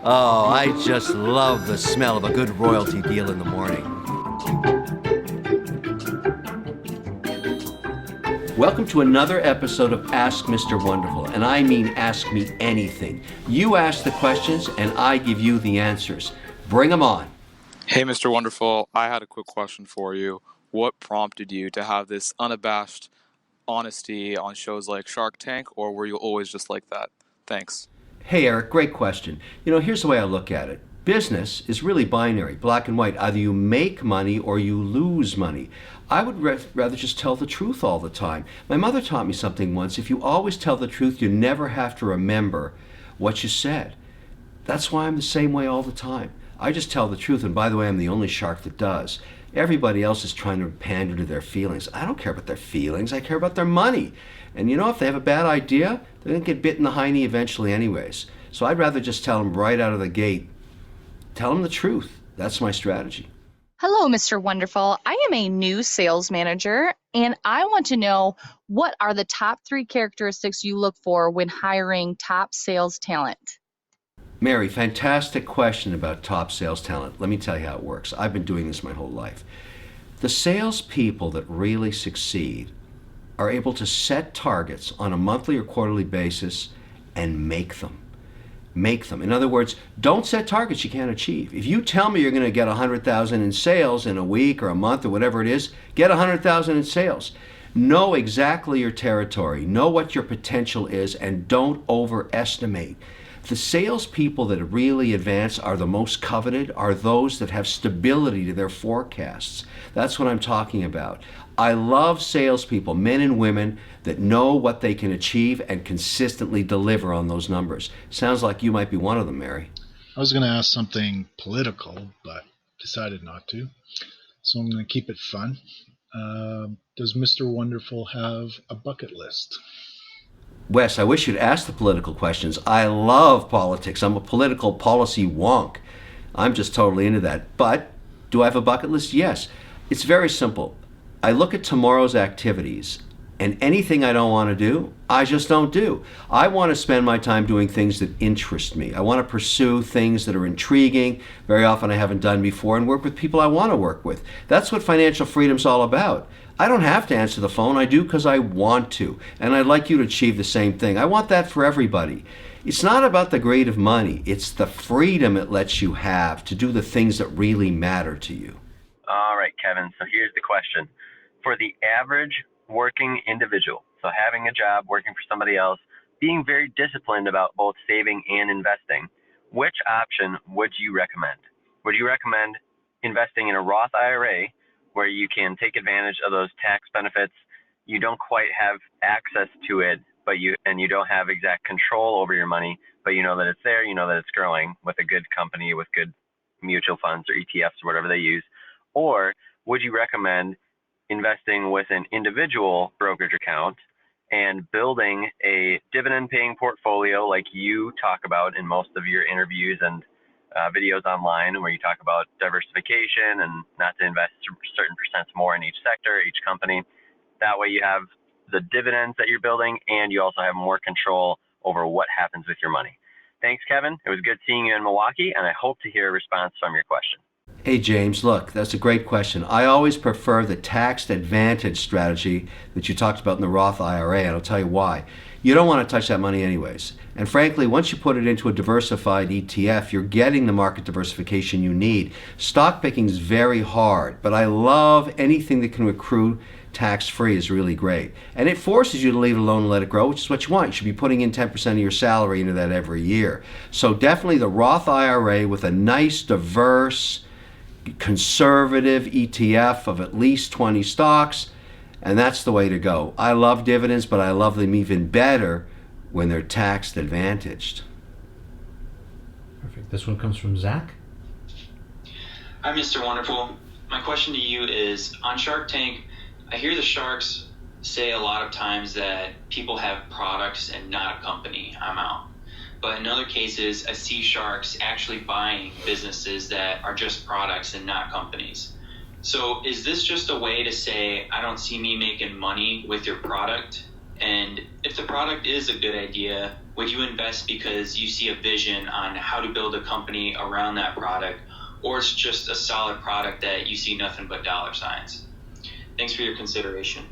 Oh, I just love the smell of a good royalty deal in the morning. Welcome to another episode of Ask Mr. Wonderful, and I mean ask me anything. You ask the questions, and I give you the answers. Bring them on. Hey, Mr. Wonderful, I had a quick question for you. What prompted you to have this unabashed honesty on shows like Shark Tank, or were you always just like that? Thanks. Hey, Eric, great question. Here's the way I look at it. Business is really binary, black and white. Either you make money or you lose money. I would rather just tell the truth all the time. My mother taught me something once. If you always tell the truth, you never have to remember what you said. That's why I'm the same way all the time. I just tell the truth, and by the way, I'm the only shark that does. Everybody else is trying to pander to their feelings. I don't care about their feelings. I care about their money. And if they have a bad idea, they're going to get bit in the hiney eventually anyways. So I'd rather just tell them right out of the gate, tell them the truth. That's my strategy. Hello, Mr. Wonderful. I am a new sales manager, and I want to know what are the top 3 characteristics you look for when hiring top sales talent? Mary, fantastic question about top sales talent. Let me tell you how it works. I've been doing this my whole life. The salespeople that really succeed are able to set targets on a monthly or quarterly basis and make them. Make them. In other words, don't set targets you can't achieve. If you tell me you're going to get 100,000 in sales in a week or a month or whatever it is, get 100,000 in sales. Know exactly your territory, know what your potential is, and don't overestimate. The salespeople that really advance are the most coveted, are those that have stability to their forecasts. That's what I'm talking about. I love salespeople, men and women, that know what they can achieve and consistently deliver on those numbers. Sounds like you might be one of them, Mary. I was going to ask something political, but decided not to. So I'm going to keep it fun. Does Mr. Wonderful have a bucket list? Wes, I wish you'd ask the political questions. I love politics. I'm a political policy wonk. I'm just totally into that. But do I have a bucket list? Yes. It's very simple. I look at tomorrow's activities, and anything I don't want to do, I just don't do. I want to spend my time doing things that interest me. I want to pursue things that are intriguing, very often I haven't done before, and work with people I want to work with. That's what financial freedom's all about. I don't have to answer the phone. I do because I want to, and I'd like you to achieve the same thing. I want that for everybody. It's not about the greed of money. It's the freedom it lets you have to do the things that really matter to you. All right, Kevin, so here's the question. For the average working individual, so having a job, working for somebody else, being very disciplined about both saving and investing, which option would you recommend? Would you recommend investing in a Roth IRA where you can take advantage of those tax benefits? You don't quite have access to it, but you don't have exact control over your money, but you know that it's there, you know that it's growing with a good company, with good mutual funds or ETFs or whatever they use. Or would you recommend investing with an individual brokerage account and building a dividend-paying portfolio like you talk about in most of your interviews and videos online, where you talk about diversification and not to invest certain percents more in each sector, each company. That way you have the dividends that you're building, and you also have more control over what happens with your money. Thanks, Kevin. It was good seeing you in Milwaukee, and I hope to hear a response from your question. Hey, James, look, that's a great question. I always prefer the taxed advantage strategy that you talked about in the Roth IRA, and I'll tell you why. You don't want to touch that money anyways. And frankly, once you put it into a diversified ETF, you're getting the market diversification you need. Stock picking is very hard, but I love anything that can accrue tax-free is really great. And it forces you to leave it alone and let it grow, which is what you want. You should be putting in 10% of your salary into that every year. So definitely the Roth IRA with a nice, diverse, conservative ETF of at least 20 stocks, and that's the way to go. I love dividends, but I love them even better when they're tax advantaged. Perfect. This one comes from Zach. Hi, Mr. Wonderful. My question to you is, on Shark Tank, I hear the sharks say a lot of times that people have products and not a company. I'm out. But in other cases, I see sharks actually buying businesses that are just products and not companies. So is this just a way to say, I don't see me making money with your product? And if the product is a good idea, Would you invest because you see a vision on how to build a company around that product, or it's just a solid product that you see nothing but dollar signs? Thanks for your consideration.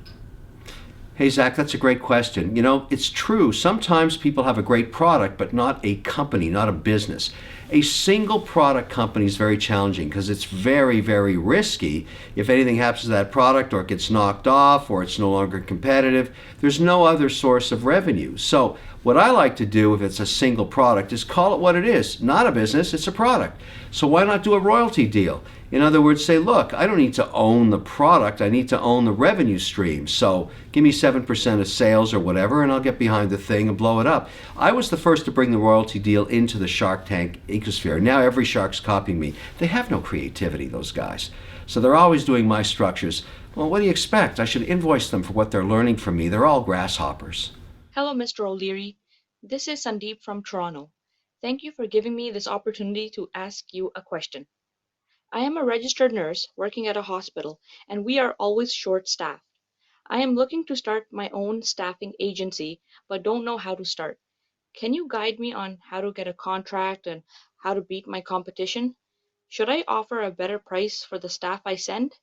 Hey, Zach, that's a great question. You know, it's true. Sometimes people have a great product, but not a company, not a business. A single product company is very challenging because it's very, very risky. If anything happens to that product, or it gets knocked off, or it's no longer competitive, there's no other source of revenue. So what I like to do if it's a single product is call it what it is. Not a business, it's a product. So why not do a royalty deal? In other words, say, look, I don't need to own the product, I need to own the revenue stream. So give me 7% of sales or whatever, and I'll get behind the thing and blow it up. I was the first to bring the royalty deal into the Shark Tank ecosphere. Now every shark's copying me. They have no creativity, those guys. So they're always doing my structures. Well, what do you expect? I should invoice them for what they're learning from me. They're all grasshoppers. Hello, Mr. O'Leary. This is Sandeep from Toronto. Thank you for giving me this opportunity to ask you a question. I am a registered nurse working at a hospital, and we are always short-staffed. I am looking to start my own staffing agency, but don't know how to start. Can you guide me on how to get a contract and how to beat my competition? Should I offer a better price for the staff I send?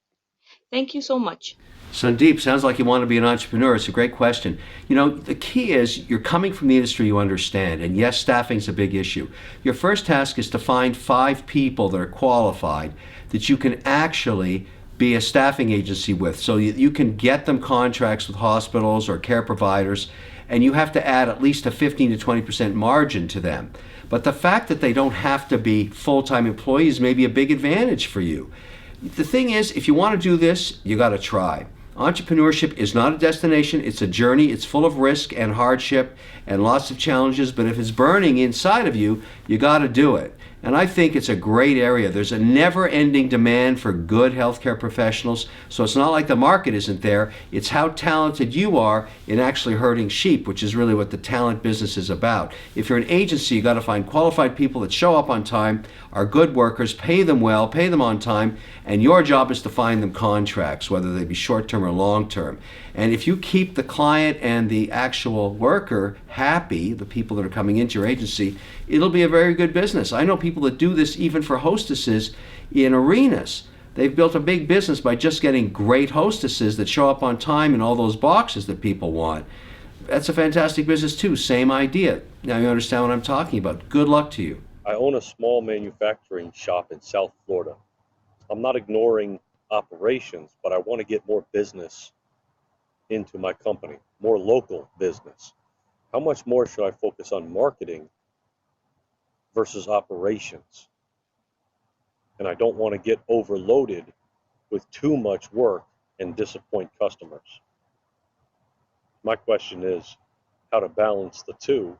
Thank you so much. Sandeep, sounds like you want to be an entrepreneur. It's a great question. You know, the key is you're coming from the industry you understand, and yes, staffing's a big issue. Your first task is to find 5 people that are qualified that you can actually be a staffing agency with, so you can get them contracts with hospitals or care providers, and you have to add at least a 15 to 20% margin to them. But the fact that they don't have to be full-time employees may be a big advantage for you. The thing is, if you want to do this, you got to try. Entrepreneurship is not a destination, it's a journey. It's full of risk and hardship and lots of challenges, but if it's burning inside of you, you got to do it. And I think it's a great area. There's a never-ending demand for good healthcare professionals, so it's not like the market isn't there. It's how talented you are in actually herding sheep, which is really what the talent business is about. If you're an agency, you got to find qualified people that show up on time, are good workers, pay them well, pay them on time, and your job is to find them contracts, whether they be short-term or long-term. And if you keep the client and the actual worker happy, the people that are coming into your agency, it'll be a very good business. I know people that do this even for hostesses in arenas. They've built a big business by just getting great hostesses that show up on time in all those boxes that people want. That's a fantastic business too, same idea. Now you understand what I'm talking about. Good luck to you. I own a small manufacturing shop in South Florida. I'm not ignoring operations, but I want to get more business into my company, more local business. How much more should I focus on marketing versus operations? And I don't want to get overloaded with too much work and disappoint customers. My question is how to balance the two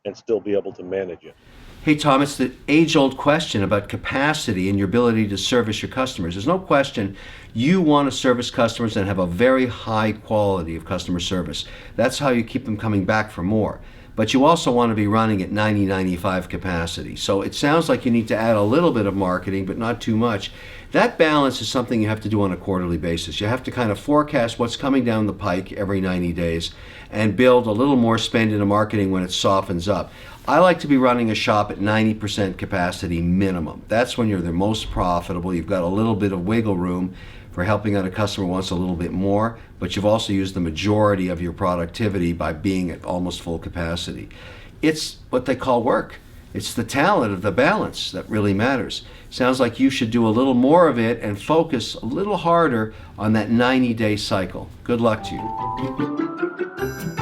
and still be able to manage it. Hey, Tom, it's the age-old question about capacity and your ability to service your customers. There's no question you want to service customers and have a very high quality of customer service. That's how you keep them coming back for more. But you also want to be running at 90, 95 capacity. So it sounds like you need to add a little bit of marketing, but not too much. That balance is something you have to do on a quarterly basis. You have to kind of forecast what's coming down the pike every 90 days and build a little more spend into marketing when it softens up. I like to be running a shop at 90% capacity minimum. That's when you're the most profitable. You've got a little bit of wiggle room for helping out a customer who wants a little bit more, but you've also used the majority of your productivity by being at almost full capacity. It's what they call work. It's the talent of the balance that really matters. Sounds like you should do a little more of it and focus a little harder on that 90-day cycle. Good luck to you.